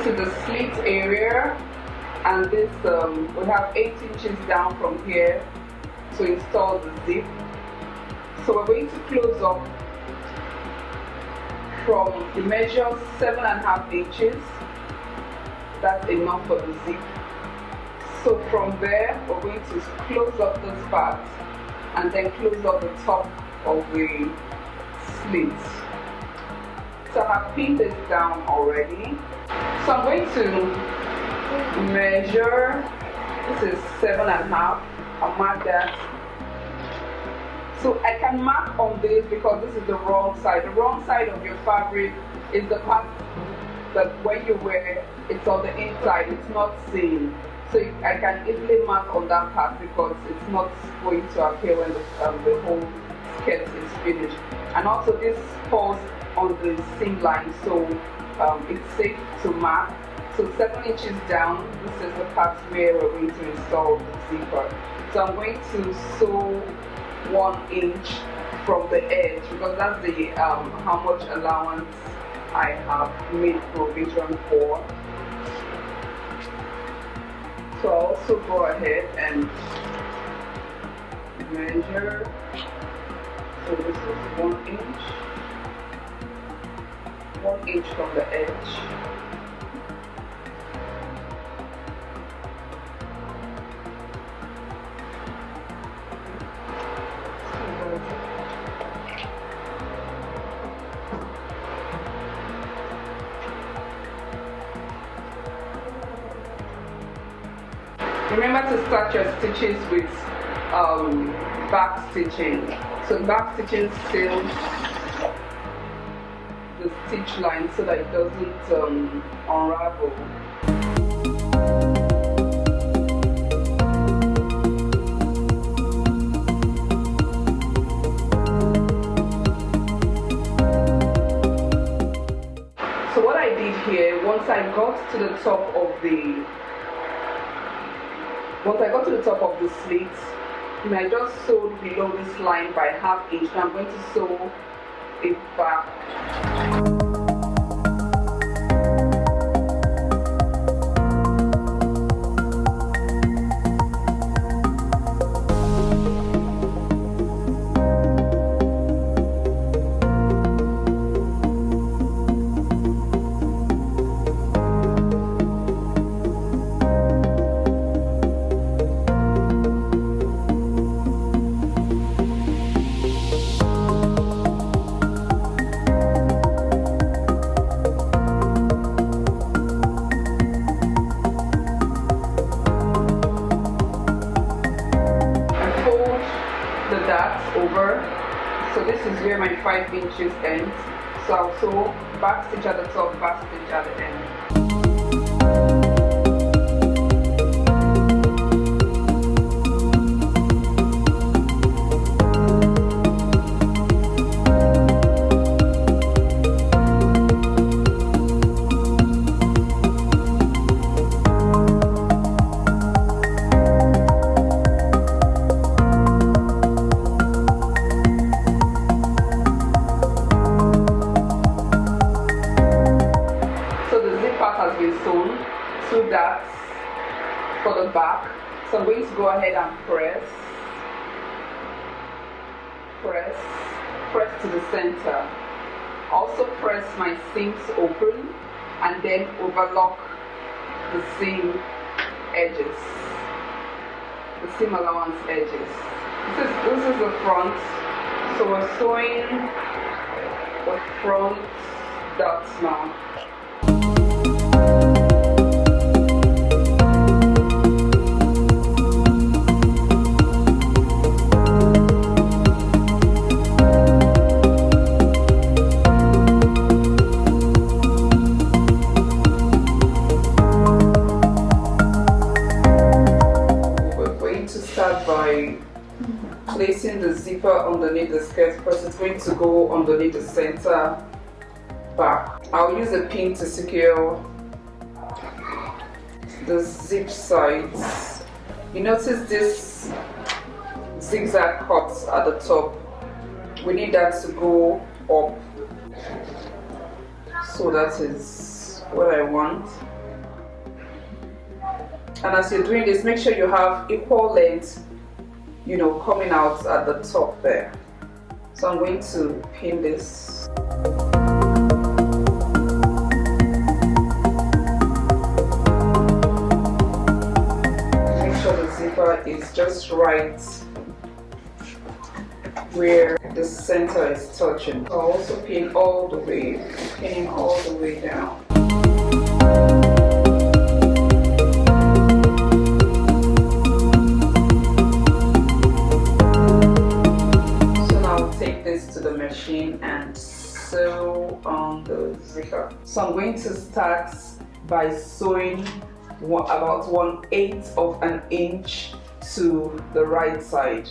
to the slit area, and this we have 8 inches down from here to install the zip. So we're going to close up from the measure 7.5 inches. That's enough for the zip. So from there, we're going to close up this part and then close up the top of the slit. So I've pinned this down already. So I'm going to measure. This is 7.5. I'll mark that. So I can mark on this because this is the wrong side. The wrong side of your fabric is the part that when you wear, it's on the inside, it's not seen. So I can easily mark on that part because it's not going to appear when the whole skirt is finished. And also this falls on the seam line, so it's safe to mark. So 7 inches down, this is the part where we're going to install the zipper. So I'm going to sew 1 inch from the edge because that's the how much allowance I have made provision for. So I'll also go ahead and measure. So this is 1 inch. 1 inch from the edge. Remember to start your stitches with back stitching. So back stitching seals the stitch line so that it doesn't unravel. So what I did here, once I got to the top of the slit, I just sewed below this line by 1/2 inch. Now I'm going to sew it back. Over. So this is where my 5 inches ends. So I'll sew back stitch at the top, back stitch at the end. Sew that for the back. So I'm going to go ahead and press to the center. Also press my seams open and then overlock the seam edges, the seam allowance edges. This is the front. So we're sewing the front dots now. By placing the zipper underneath the skirt because it's going to go underneath the center back. I'll use a pin to secure the zip sides. You notice this zigzag cuts at the top. We need that to go up. So that is what I want. And as you're doing this, make sure you have equal length, you know, coming out at the top there. So I'm going to pin this. Make sure the zipper is just right where the center is touching. I'll also pin all the way, pinning all the way down. To the machine and sew on the zipper. So I'm going to start by sewing about 1/8 of an inch to the right side.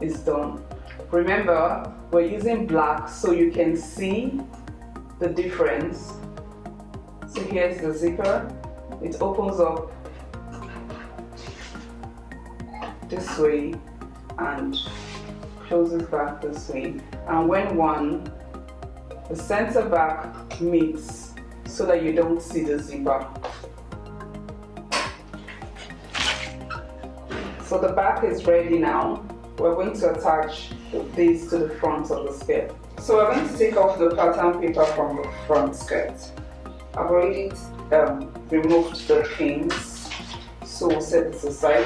Is done. Remember, we're using black so you can see the difference. So here's the zipper. It opens up this way and closes back this way. And when the center back meets so that you don't see the zipper. So the back is ready now. We're going to attach these to the front of the skirt. So we're going to take off the pattern paper from the front skirt. I've already removed the pins, so we'll set this aside.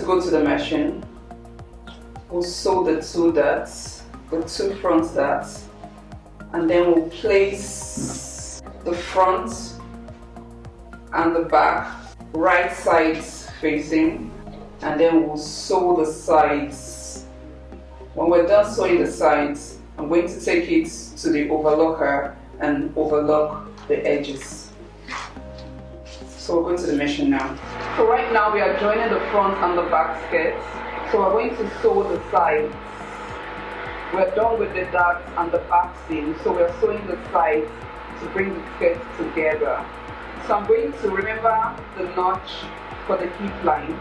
Go to the machine. We'll sew the two darts, the two front darts, and then we'll place the front and the back right sides facing, and then we'll sew the sides. When we're done sewing the sides, I'm going to take it to the overlocker and overlock the edges. So we're going to the machine now. So right now we are joining the front and the back skirts. So we're going to sew the sides. We're done with the darts and the back seam, so we're sewing the sides to bring the skirts together. So I'm going to remember the notch for the hip line.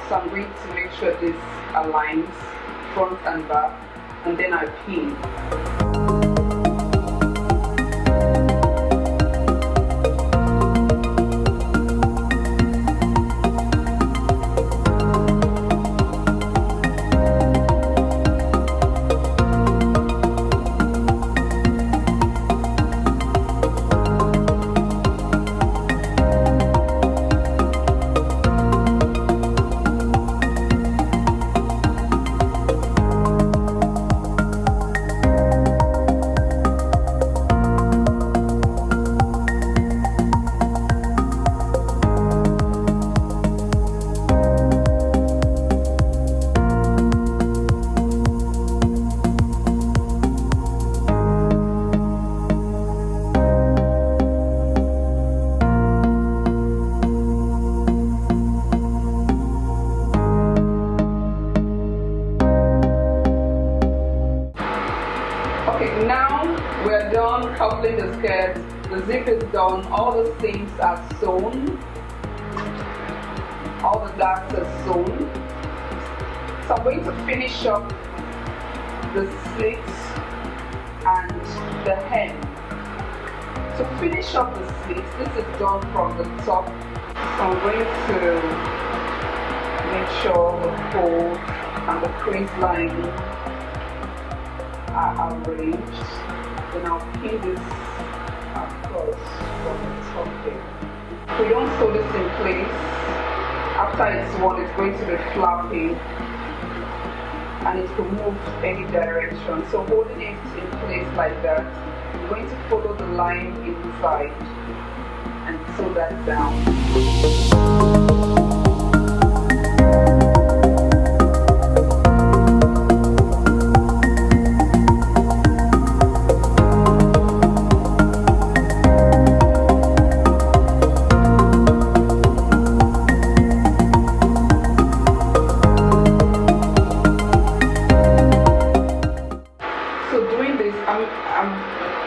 So I'm going to make sure this aligns front and back, and then I pin. Now we're done coupling the skirt. The zip is done. All the seams are sewn. All the darts are sewn. So I'm going to finish up the slit and the hem. To finish up the slit, this is done from the top. So I'm going to make sure the fold and the crease line are arranged. Then I'll pin this across from the top here. We don't sew this in place. After it's worn, it's going to be flapping. and it can move any direction. So holding it in place like that, I'm going to follow the line inside and sew that down.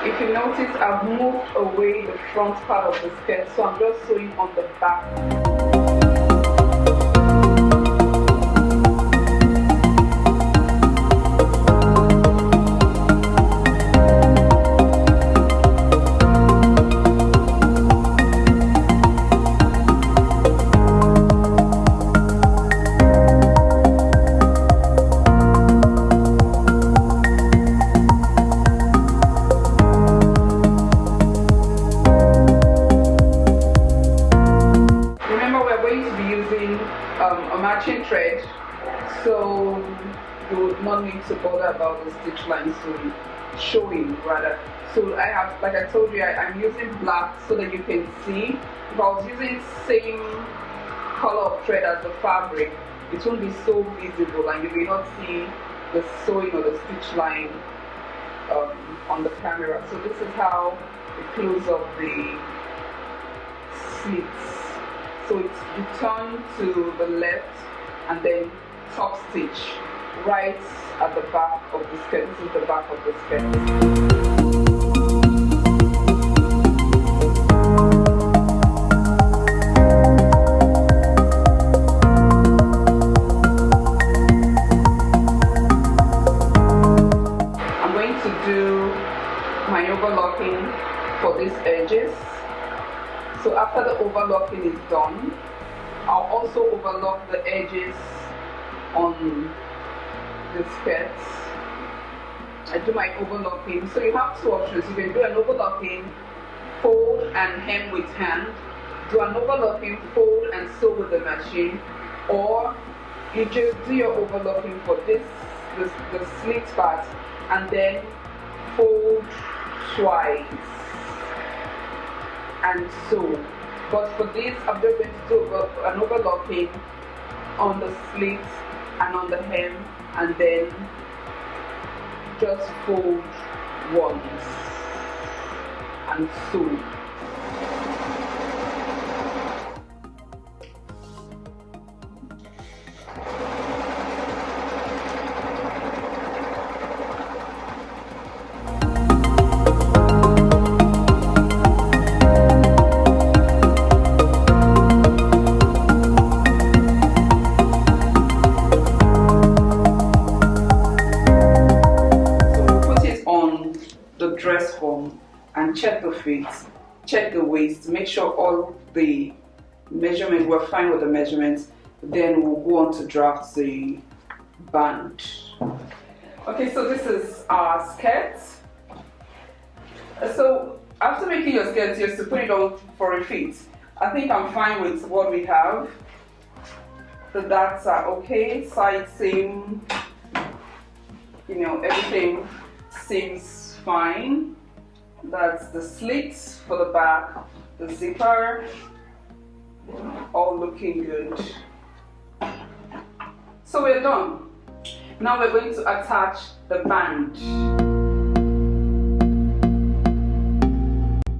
If you notice, I've moved away the front part of the skirt, so I'm just sewing on the back. A matching thread, so you would not need to bother about the stitch lines showing rather. So I have, like I told you, I'm using black so that you can see. If I was using same color of thread as the fabric, it won't be so visible and you may not see the sewing or the stitch line on the camera. So this is how we close up the slits. So it's you turn to the left and then top stitch right at the back of the skirt. This is the back of the skirt. My overlocking for these edges. So after the overlocking is done, I'll also overlock the edges on the skirts. I do my overlocking. So you have two options. You can do an overlocking, fold and hem with hand, do an overlocking, fold and sew with the machine, or you just do your overlocking for the slit part and then fold twice and sew. But for this, I'm just going to do an overlocking on the slit and on the hem and then just fold once and sew. Dress form and check the fit, check the waist, make sure all the measurements, we're fine with the measurements, then we'll go on to draft the band. Okay, so this is our skirt. So after making your skirt, you have to put it on for a fit. I think I'm fine with what we have. The darts are okay, side seam, you know, everything seems fine. That's the slits for the back, the zipper, all looking good. So we're done. Now we're going to attach the band.